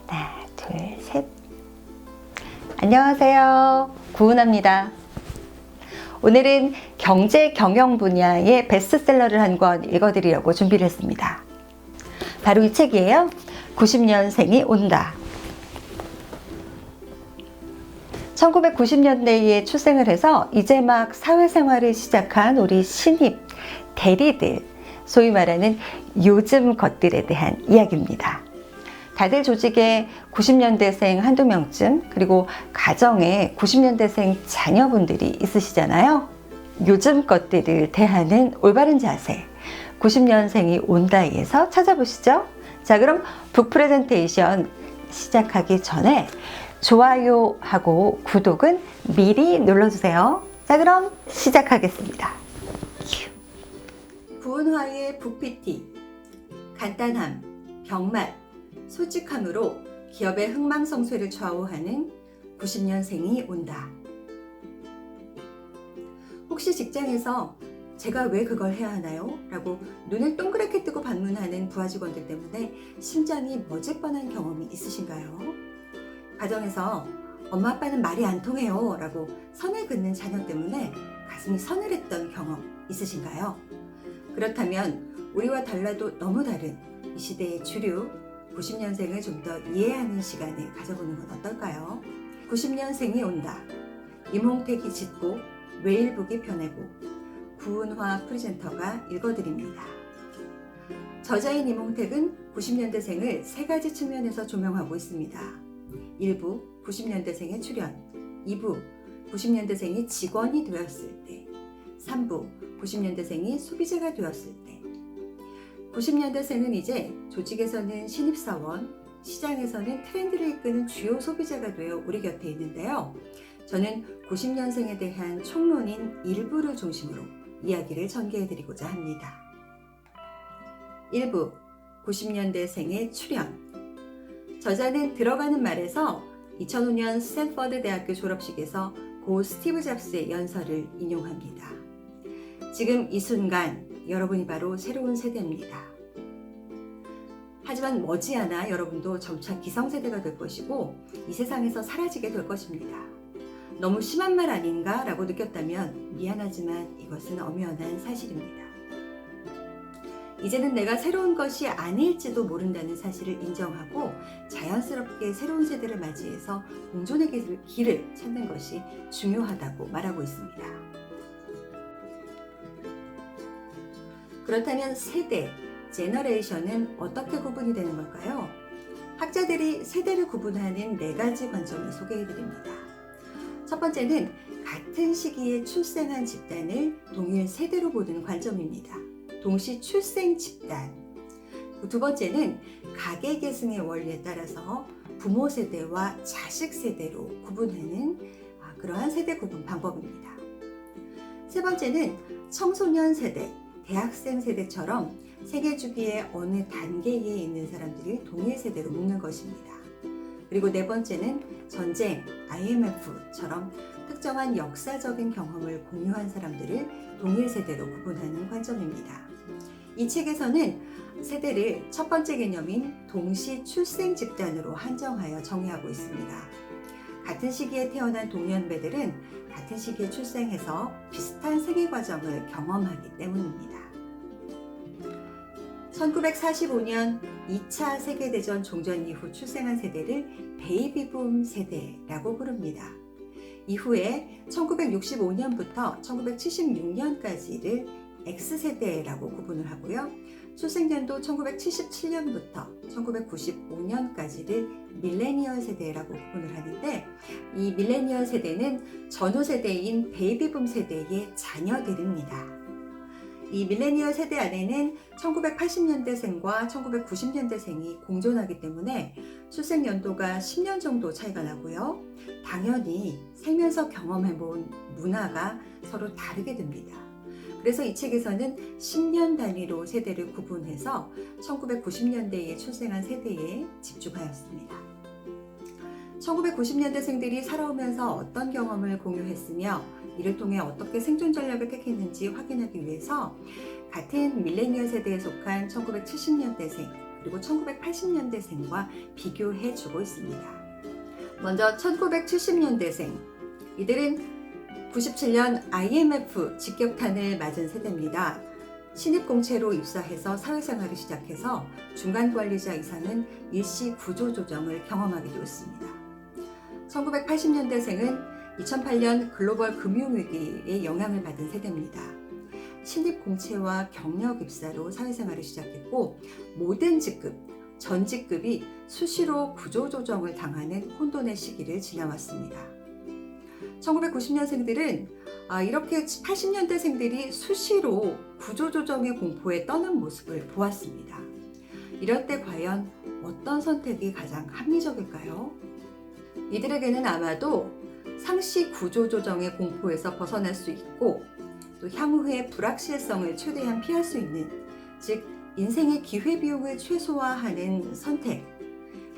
하나, 둘, 셋. 안녕하세요. 구은아입니다. 오늘은 경제 경영 분야의 베스트셀러를 한 권 읽어드리려고 준비를 했습니다. 바로 이 책이에요. 90년생이 온다. 1990년대에 출생을 해서 이제 막 사회생활을 시작한 우리 신입 대리들, 소위 말하는 요즘 것들에 대한 이야기입니다. 다들 조직에 90년대생 한두 명쯤, 그리고 가정에 90년대생 자녀분들이 있으시잖아요. 요즘 것들을 대하는 올바른 자세, 90년생이 온다에서 찾아보시죠. 자, 그럼 북 프레젠테이션 시작하기 전에 좋아요하고 구독은 미리 눌러주세요. 자, 그럼 시작하겠습니다. 구은화의 북 PT, 간단함, 병맛, 솔직함으로 기업의 흥망성쇠를 좌우하는 90년생이 온다. 혹시 직장에서 제가 왜 그걸 해야 하나요? 라고 눈을 동그랗게 뜨고 반문하는 부하 직원들 때문에 심장이 멎을 뻔한 경험이 있으신가요? 가정에서 엄마 아빠는 말이 안 통해요 라고 선을 긋는 자녀 때문에 가슴이 서늘했던 경험 있으신가요? 그렇다면 우리와 달라도 너무 다른 이 시대의 주류 90년생을 좀 더 이해하는 시간을 가져보는 건 어떨까요? 90년생이 온다. 임홍택이 짓고 외일북이 펴내고 구은화 프레젠터가 읽어드립니다. 저자인 임홍택은 90년대생을 세 가지 측면에서 조명하고 있습니다. 1부 90년대생의 출현, 2부 90년대생이 직원이 되었을 때, 3부 90년대생이 소비자가 되었을 때. 90년대생은 이제 조직에서는 신입사원, 시장에서는 트렌드를 이끄는 주요 소비자가 되어 우리 곁에 있는데요. 저는 90년생에 대한 총론인 일부를 중심으로 이야기를 전개해드리고자 합니다. 1부 90년대생의 출현. 저자는 들어가는 말에서 2005년 스탠퍼드 대학교 졸업식에서 고 스티브 잡스의 연설을 인용합니다. 지금 이 순간 여러분이 바로 새로운 세대입니다. 하지만 머지않아 여러분도 점차 기성세대가 될 것이고 이 세상에서 사라지게 될 것입니다. 너무 심한 말 아닌가? 라고 느꼈다면 미안하지만 이것은 엄연한 사실입니다. 이제는 내가 새로운 것이 아닐지도 모른다는 사실을 인정하고 자연스럽게 새로운 세대를 맞이해서 공존의 길을 찾는 것이 중요하다고 말하고 있습니다. 그렇다면 세대, 제너레이션은 어떻게 구분이 되는 걸까요? 학자들이 세대를 구분하는 4가지 관점을 소개해드립니다. 첫 번째는 같은 시기에 출생한 집단을 동일 세대로 보는 관점입니다. 동시 출생 집단. 두 번째는 가계계승의 원리에 따라서 부모 세대와 자식 세대로 구분하는 그러한 세대 구분 방법입니다. 세 번째는 청소년 세대, 대학생 세대처럼 세계 주기의 어느 단계에 있는 사람들이 동일 세대로 묶는 것입니다. 그리고 네 번째는 전쟁, IMF처럼 특정한 역사적인 경험을 공유한 사람들을 동일 세대로 구분하는 관점입니다. 이 책에서는 세대를 첫 번째 개념인 동시 출생 집단으로 한정하여 정의하고 있습니다. 같은 시기에 태어난 동년배들은 같은 시기에 출생해서 비슷한 생애 과정을 경험하기 때문입니다. 1945년 2차 세계대전 종전 이후 출생한 세대를 베이비붐 세대라고 부릅니다. 이후에 1965년부터 1976년까지를 X세대라고 구분을 하고요. 출생년도 1977년부터 1995년까지를 밀레니얼 세대라고 구분을 하는데 이 밀레니얼 세대는 전후 세대인 베이비붐 세대의 자녀들입니다. 이 밀레니얼 세대 안에는 1980년대생과 1990년대생이 공존하기 때문에 출생 연도가 10년 정도 차이가 나고요. 당연히 살면서 경험해본 문화가 서로 다르게 됩니다. 그래서 이 책에서는 10년 단위로 세대를 구분해서 1990년대에 출생한 세대에 집중하였습니다. 1990년대생들이 살아오면서 어떤 경험을 공유했으며 이를 통해 어떻게 생존 전략을 택했는지 확인하기 위해서 같은 밀레니얼 세대에 속한 1970년대생 그리고 1980년대생과 비교해 주고 있습니다. 먼저 1970년대생, 이들은 97년 IMF 직격탄을 맞은 세대입니다. 신입공채로 입사해서 사회생활을 시작해서 중간관리자 이상은 일시 구조조정을 경험하기도 했습니다. 1980년대생은 2008년 글로벌 금융위기에 영향을 받은 세대입니다. 신입공채와 경력 입사로 사회생활을 시작했고 모든 직급, 전 직급이 수시로 구조조정을 당하는 혼돈의 시기를 지나왔습니다. 1990년생들은 이렇게 80년대생들이 수시로 구조조정의 공포에 떠는 모습을 보았습니다. 이럴 때 과연 어떤 선택이 가장 합리적일까요? 이들에게는 아마도 상시 구조조정의 공포에서 벗어날 수 있고 또 향후의 불확실성을 최대한 피할 수 있는, 즉 인생의 기회비용을 최소화하는 선택,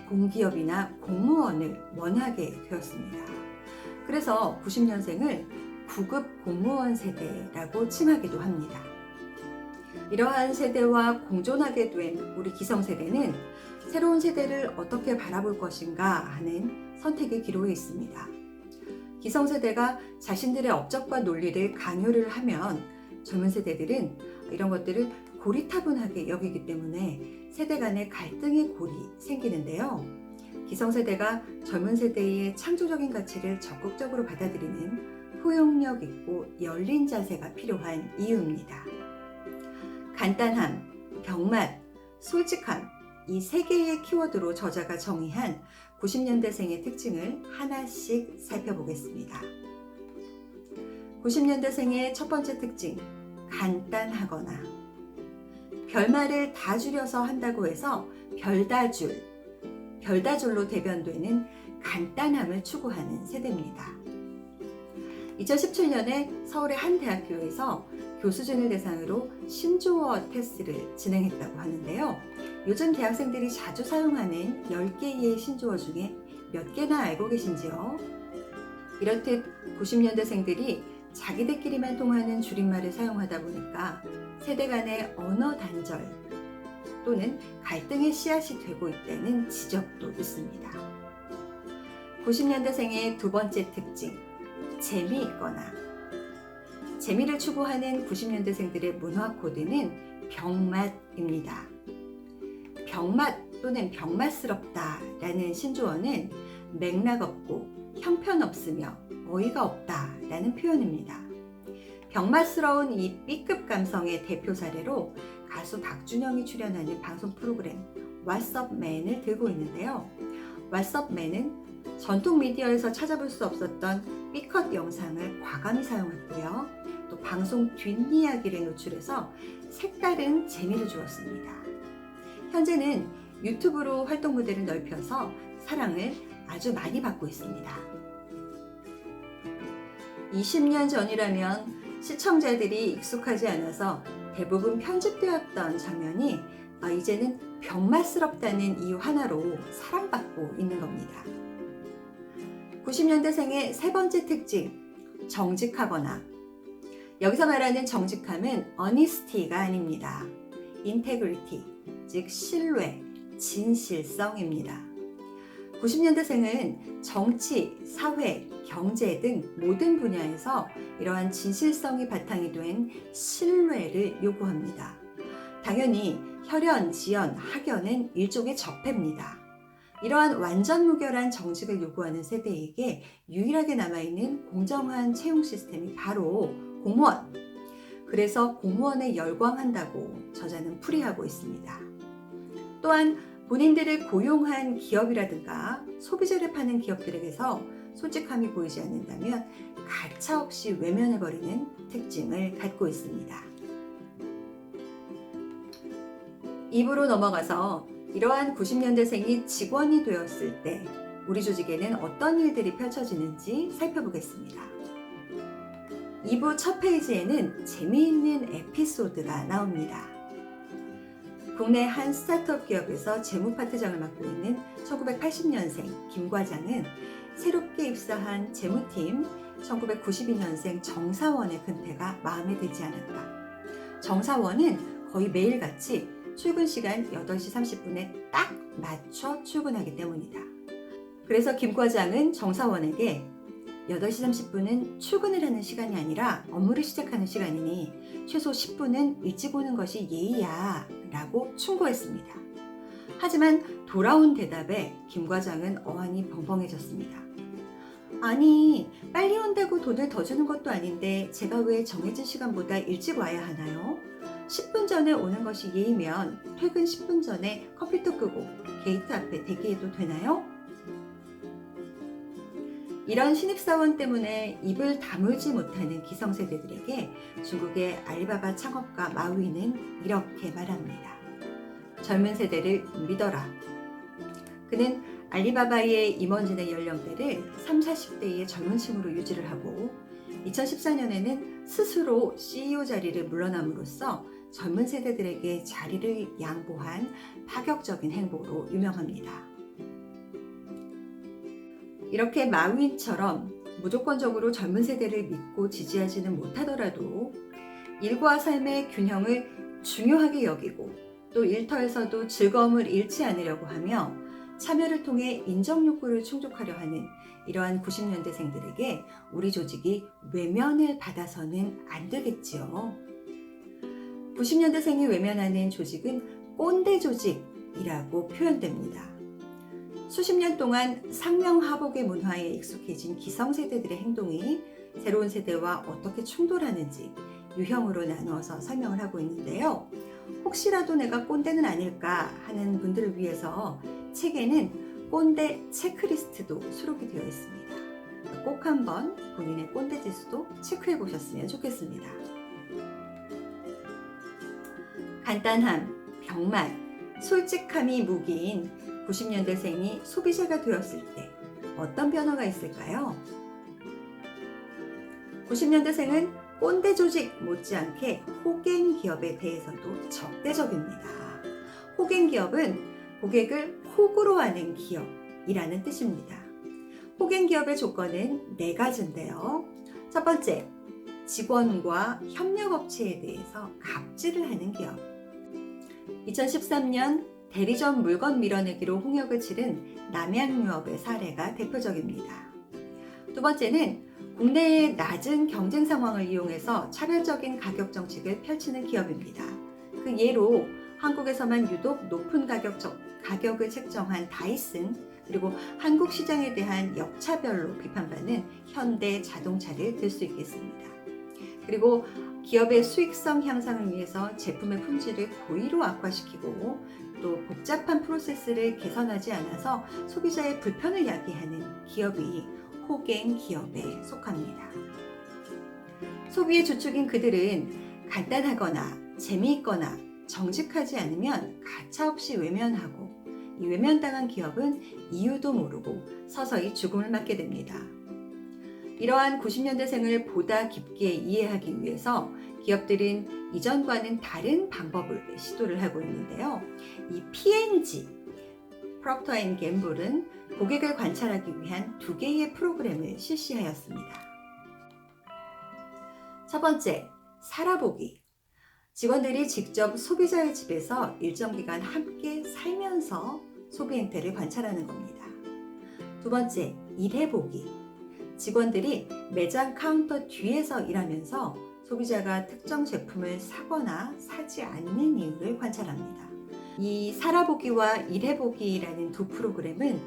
공기업이나 공무원을 원하게 되었습니다. 그래서 90년생을 9급 공무원 세대라고 칭하기도 합니다. 이러한 세대와 공존하게 된 우리 기성세대는 새로운 세대를 어떻게 바라볼 것인가 하는 선택의 기로에 있습니다. 기성세대가 자신들의 업적과 논리를 강요를 하면 젊은 세대들은 이런 것들을 고리타분하게 여기기 때문에 세대 간의 갈등의 골이 생기는데요. 기성세대가 젊은 세대의 창조적인 가치를 적극적으로 받아들이는 포용력 있고 열린 자세가 필요한 이유입니다. 간단함, 병맛, 솔직함, 이 세 개의 키워드로 저자가 정의한 90년대생의 특징을 하나씩 살펴보겠습니다. 90년대생의 첫 번째 특징, 간단하거나. 별말을 다 줄여서 한다고 해서 별다줄로 대변되는 간단함을 추구하는 세대입니다. 2017년에 서울의 한 대학교에서 교수진을 대상으로 신조어 테스트를 진행했다고 하는데요. 요즘 대학생들이 자주 사용하는 10개의 신조어 중에 몇 개나 알고 계신지요? 이렇듯 90년대생들이 자기들끼리만 통하는 줄임말을 사용하다 보니까 세대 간의 언어 단절 또는 갈등의 씨앗이 되고 있다는 지적도 있습니다. 90년대생의 두 번째 특징, 재미있거나. 재미를 추구하는 90년대생들의 문화 코드는 병맛입니다. 병맛 또는 병맛스럽다 라는 신조어는 맥락 없고 형편없으며 어이가 없다 라는 표현입니다. 병맛스러운 이 B급 감성의 대표 사례로 가수 박준영이 출연하는 방송 프로그램 What's Up Man을 들고 있는데요. What's Up Man은 전통 미디어에서 찾아볼 수 없었던 B컷 영상을 과감히 사용했고요. 또 방송 뒷이야기를 노출해서 색다른 재미를 주었습니다. 현재는 유튜브로 활동 무대를 넓혀서 사랑을 아주 많이 받고 있습니다. 20년 전이라면 시청자들이 익숙하지 않아서 대부분 편집되었던 장면이 이제는 병맛스럽다는 이유 하나로 사랑받고 있는 겁니다. 90년대생의 세 번째 특징, 정직하거나. 여기서 말하는 정직함은 honesty가 아닙니다. integrity, 즉 신뢰, 진실성입니다. 90년대생은 정치, 사회, 경제 등 모든 분야에서 이러한 진실성이 바탕이 된 신뢰를 요구합니다. 당연히 혈연, 지연, 학연은 일종의 적폐입니다. 이러한 완전 무결한 정직을 요구하는 세대에게 유일하게 남아있는 공정한 채용 시스템이 바로 공무원. 그래서 공무원에 열광한다고 저자는 풀이하고 있습니다. 또한 본인들을 고용한 기업이라든가 소비재를 파는 기업들에게서 솔직함이 보이지 않는다면 가차없이 외면해버리는 특징을 갖고 있습니다. 입으로 넘어가서 이러한 90년대생이 직원이 되었을 때 우리 조직에는 어떤 일들이 펼쳐지는지 살펴보겠습니다. 2부 첫 페이지에는 재미있는 에피소드가 나옵니다. 국내 한 스타트업 기업에서 재무파트장을 맡고 있는 1980년생 김 과장은 새롭게 입사한 재무팀 1992년생 정사원의 근태가 마음에 들지 않았다. 정사원은 거의 매일같이 출근 시간 8시 30분에 딱 맞춰 출근하기 때문이다. 그래서 김 과장은 정사원에게 8시 30분은 출근을 하는 시간이 아니라 업무를 시작하는 시간이니 최소 10분은 일찍 오는 것이 예의야 라고 충고했습니다. 하지만 돌아온 대답에 김 과장은 어안이 벙벙해졌습니다. 아니, 빨리 온다고 돈을 더 주는 것도 아닌데 제가 왜 정해진 시간보다 일찍 와야 하나요? 10분 전에 오는 것이 예의면 퇴근 10분 전에 컴퓨터 끄고 게이트 앞에 대기해도 되나요? 이런 신입사원 때문에 입을 다물지 못하는 기성세대들에게 중국의 알리바바 창업가 마우이는 이렇게 말합니다. 젊은 세대를 믿어라. 그는 알리바바의 임원진의 연령대를 30, 40대의 젊은 층으로 유지를 하고 2014년에는 스스로 CEO 자리를 물러남으로써 젊은 세대들에게 자리를 양보한 파격적인 행보로 유명합니다. 이렇게 마윈처럼 무조건적으로 젊은 세대를 믿고 지지하지는 못하더라도 일과 삶의 균형을 중요하게 여기고 또 일터에서도 즐거움을 잃지 않으려고 하며 참여를 통해 인정 욕구를 충족하려 하는 이러한 90년대생들에게 우리 조직이 외면을 받아서는 안 되겠지요. 90년대생이 외면하는 조직은 꼰대 조직이라고 표현됩니다. 수십 년 동안 상명하복의 문화에 익숙해진 기성세대들의 행동이 새로운 세대와 어떻게 충돌하는지 유형으로 나누어서 설명을 하고 있는데요. 혹시라도 내가 꼰대는 아닐까 하는 분들을 위해서 책에는 꼰대 체크리스트도 수록이 되어 있습니다. 꼭 한번 본인의 꼰대 지수도 체크해 보셨으면 좋겠습니다. 간단함, 병맛, 솔직함이 무기인 90년대생이 소비자가 되었을 때 어떤 변화가 있을까요? 90년대생은 꼰대 조직 못지않게 호갱 기업에 대해서도 적대적입니다. 호갱 기업은 고객을 호구로 하는 기업이라는 뜻입니다. 호갱 기업의 조건은 4가지인데요. 첫 번째, 직원과 협력업체에 대해서 갑질을 하는 기업. 2013년 대리점 물건 밀어내기로 홍역을 치른 남양유업의 사례가 대표적입니다. 두 번째는 국내의 낮은 경쟁 상황을 이용해서 차별적인 가격 정책을 펼치는 기업입니다. 그 예로 한국에서만 유독 높은 가격을 책정한 다이슨, 그리고 한국 시장에 대한 역차별로 비판받는 현대 자동차를 들 수 있겠습니다. 그리고 기업의 수익성 향상을 위해서 제품의 품질을 고의로 악화시키고 또 복잡한 프로세스를 개선하지 않아서 소비자의 불편을 야기하는 기업이 호갱 기업에 속합니다. 소비의 주축인 그들은 간단하거나 재미있거나 정직하지 않으면 가차없이 외면하고 이 외면당한 기업은 이유도 모르고 서서히 죽음을 맞게 됩니다. 이러한 90년대생을 보다 깊게 이해하기 위해서 기업들은 이전과는 다른 방법을 시도를 하고 있는데요. 이 P&G, 프록터 앤 갬블은 고객을 관찰하기 위한 2개의 프로그램을 실시하였습니다. 첫 번째, 살아보기. 직원들이 직접 소비자의 집에서 일정 기간 함께 살면서 소비 행태를 관찰하는 겁니다. 두 번째, 일해보기. 직원들이 매장 카운터 뒤에서 일하면서 소비자가 특정 제품을 사거나 사지 않는 이유를 관찰합니다. 이 살아보기와 일해보기라는 2 프로그램은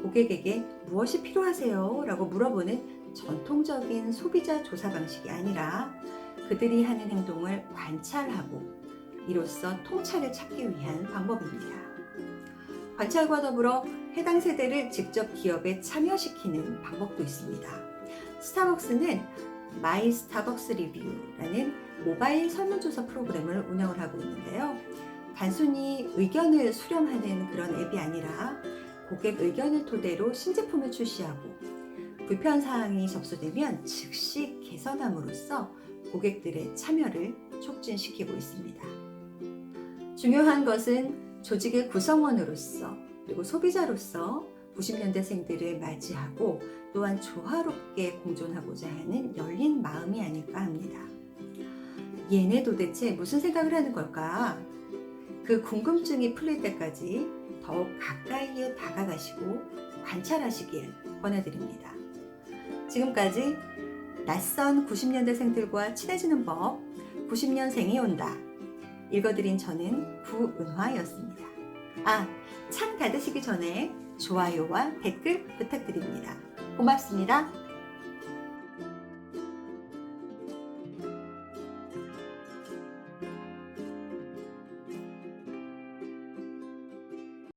고객에게 무엇이 필요하세요? 라고 물어보는 전통적인 소비자 조사 방식이 아니라 그들이 하는 행동을 관찰하고 이로써 통찰을 찾기 위한 방법입니다. 관찰과 더불어 해당 세대를 직접 기업에 참여시키는 방법도 있습니다. 스타벅스는 마이 스타벅스 리뷰라는 모바일 설문조사 프로그램을 운영을 하고 있는데요. 단순히 의견을 수렴하는 그런 앱이 아니라 고객 의견을 토대로 신제품을 출시하고 불편사항이 접수되면 즉시 개선함으로써 고객들의 참여를 촉진시키고 있습니다. 중요한 것은 조직의 구성원으로서 그리고 소비자로서 90년대생들을 맞이하고 또한 조화롭게 공존하고자 하는 열린 마음이 아닐까 합니다. 얘네 도대체 무슨 생각을 하는 걸까? 그 궁금증이 풀릴 때까지 더욱 가까이에 다가가시고 관찰하시길 권해드립니다. 지금까지 낯선 90년대생들과 친해지는 법, 90년생이 온다. 읽어드린 저는 구은화였습니다. 창 닫으시기 전에 좋아요와 댓글 부탁드립니다. 고맙습니다.